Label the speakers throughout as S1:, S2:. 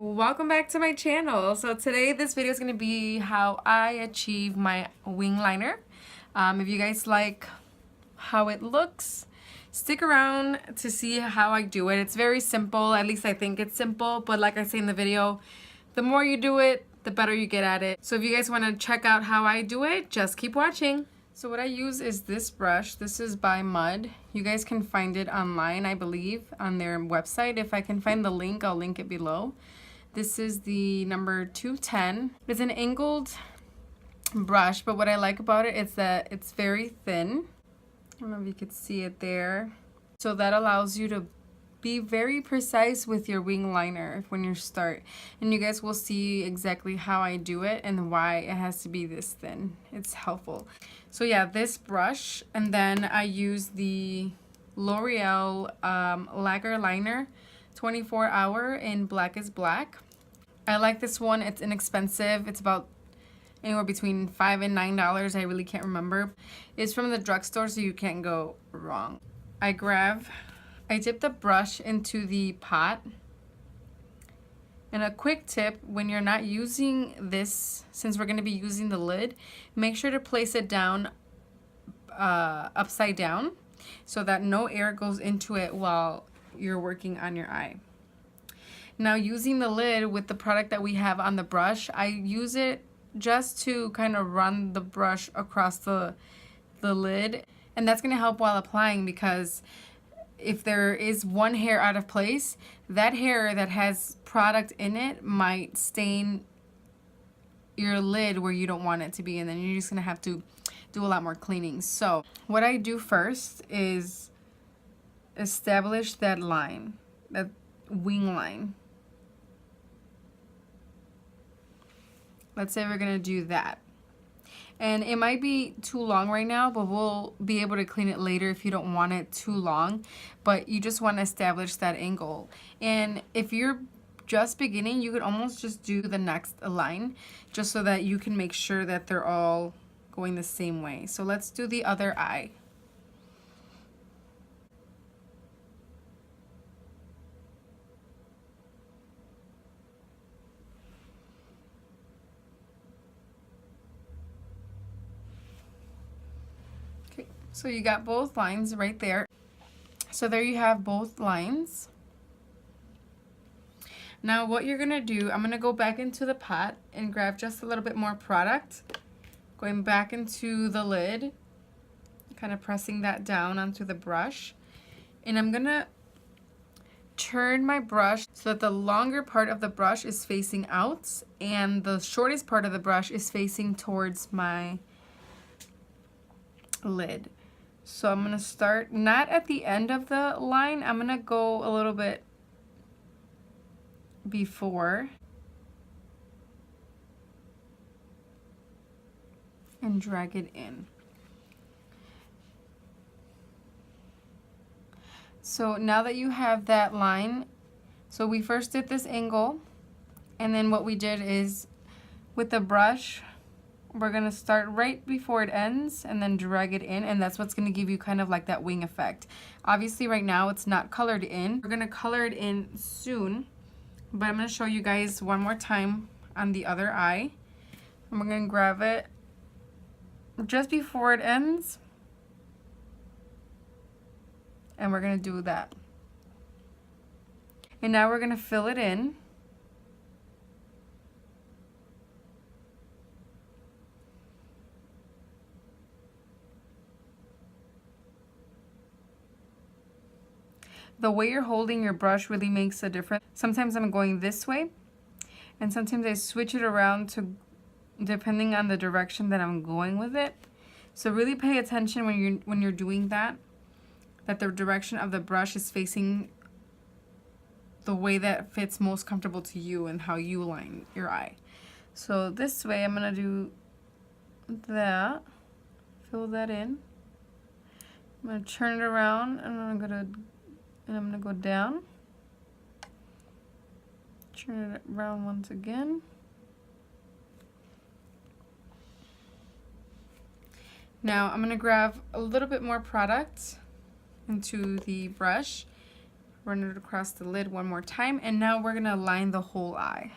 S1: Welcome back to my channel. So today this video is going to be how I achieve my wing liner. If you guys like how it looks, stick around to see how I do it. It's very simple, at least I think it's simple, but like I say in the video, the more you do it, the better you get at it. So if you guys want to check out how I do it, just keep watching. So what I use is this brush. This is by Mud. You guys can find it online, I believe, on their website. If I can find the link, I'll link it below. This is the number 210. It's an angled brush, but what I like about it is that it's very thin. I don't know if you could see it there. So that allows you to be very precise with your wing liner when you start. And you guys will see exactly how I do it and why it has to be this thin. It's helpful. So yeah, this brush, and then I use the L'Oreal Laquer liner 24 hour in Black is Black. I like this one. It's inexpensive. It's about anywhere between $5 and $9. I really can't remember. It's from the drugstore, so you can't go wrong. I dip the brush into the pot. And a quick tip, when you're not using this, since we're going to be using the lid, make sure to place it down upside down so that no air goes into it while you're working on your eye. Now, using the lid with the product that we have on the brush, I use it just to kind of run the brush across the lid, and that's going to help while applying, because if there is one hair out of place, that hair that has product in it might stain your lid where you don't want it to be, and then you're just going to have to do a lot more cleaning. So what I do first is establish that line, that wing line. Let's say we're gonna do that. And it might be too long right now, but we'll be able to clean it later if you don't want it too long. But you just want to establish that angle. And if you're just beginning, you could almost just do the next line, just so that you can make sure that they're all going the same way. So let's do the other eye. So you got both lines right there. So there you have both lines. Now what you're gonna do, I'm gonna go back into the pot and grab just a little bit more product. Going back into the lid, kind of pressing that down onto the brush. And I'm gonna turn my brush so that the longer part of the brush is facing out and the shortest part of the brush is facing towards my lid. So I'm going to start not at the end of the line, I'm going to go a little bit before and drag it in. So now that you have that line, so we first did this angle, and then what we did is with the brush, we're going to start right before it ends and then drag it in, and that's what's going to give you kind of like that wing effect. Obviously right now it's not colored in. We're going to color it in soon, but I'm going to show you guys one more time on the other eye. And we're going to grab it just before it ends, and we're going to do that. And now we're going to fill it in. The way you're holding your brush really makes a difference. Sometimes I'm going this way, and sometimes I switch it around to depending on the direction that I'm going with it. So really pay attention when you're doing that the direction of the brush is facing the way that fits most comfortable to you and how you line your eye. So this way I'm gonna do that, fill that in. I'm gonna turn it around, and I'm gonna go down, turn it around once again. Now I'm gonna grab a little bit more product into the brush. Run it across the lid one more time, and now we're gonna line the whole eye.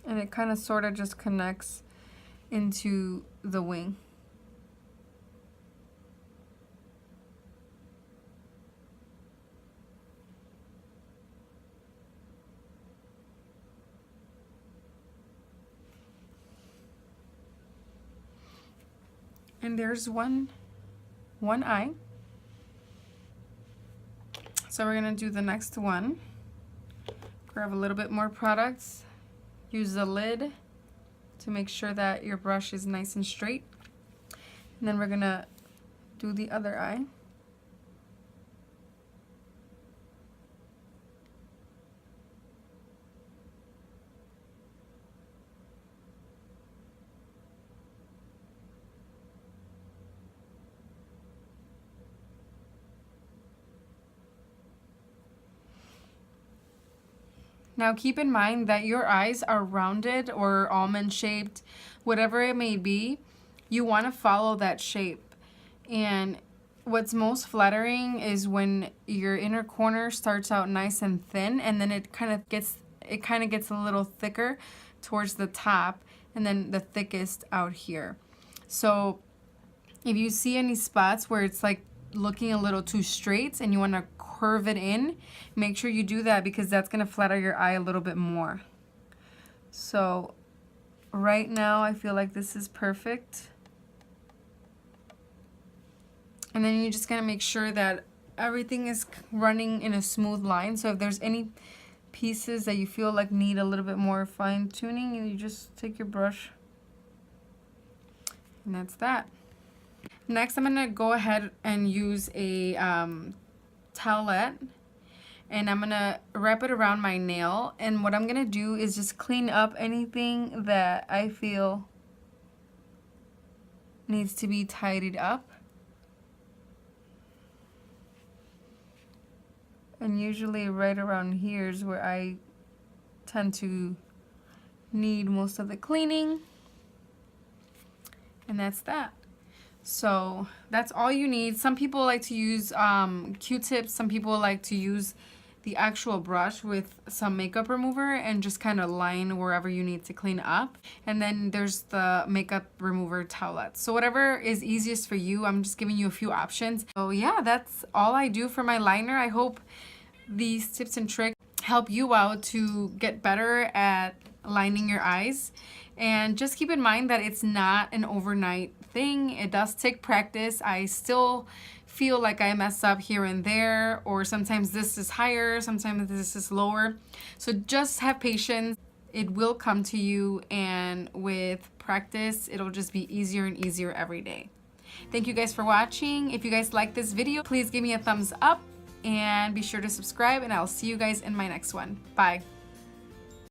S1: And it kind of sort of just connects into the wing. And there's one eye. So we're gonna do the next one. Grab a little bit more products. Use the lid to make sure that your brush is nice and straight. And then we're gonna do the other eye. Now keep in mind that your eyes are rounded or almond shaped, whatever it may be, you want to follow that shape. And what's most flattering is when your inner corner starts out nice and thin, and then it kind of gets a little thicker towards the top, and then the thickest out here. So if you see any spots where it's like looking a little too straight and you want to curve it in, make sure you do that, because that's going to flatter your eye a little bit more. So right now I feel like this is perfect. And then you're just going to make sure that everything is running in a smooth line. So if there's any pieces that you feel like need a little bit more fine tuning, you just take your brush, and that's that. Next, I'm going to go ahead and use a towelette, and I'm going to wrap it around my nail. And what I'm going to do is just clean up anything that I feel needs to be tidied up. And usually right around here is where I tend to need most of the cleaning. And that's that. So that's all you need. Some people like to use Q-tips. Some people like to use the actual brush with some makeup remover and just kind of line wherever you need to clean up. And then there's the makeup remover towelette. So whatever is easiest for you, I'm just giving you a few options. So yeah, that's all I do for my liner. I hope these tips and tricks help you out to get better at lining your eyes. And just keep in mind that it's not an overnight thing. It does take practice. I still feel like I mess up here and there, or sometimes this is higher, sometimes this is lower. So just have patience. It will come to you, and with practice, it'll just be easier and easier every day. Thank you guys for watching. If you guys like this video, please give me a thumbs up and be sure to subscribe, and I'll see you guys in my next one. Bye.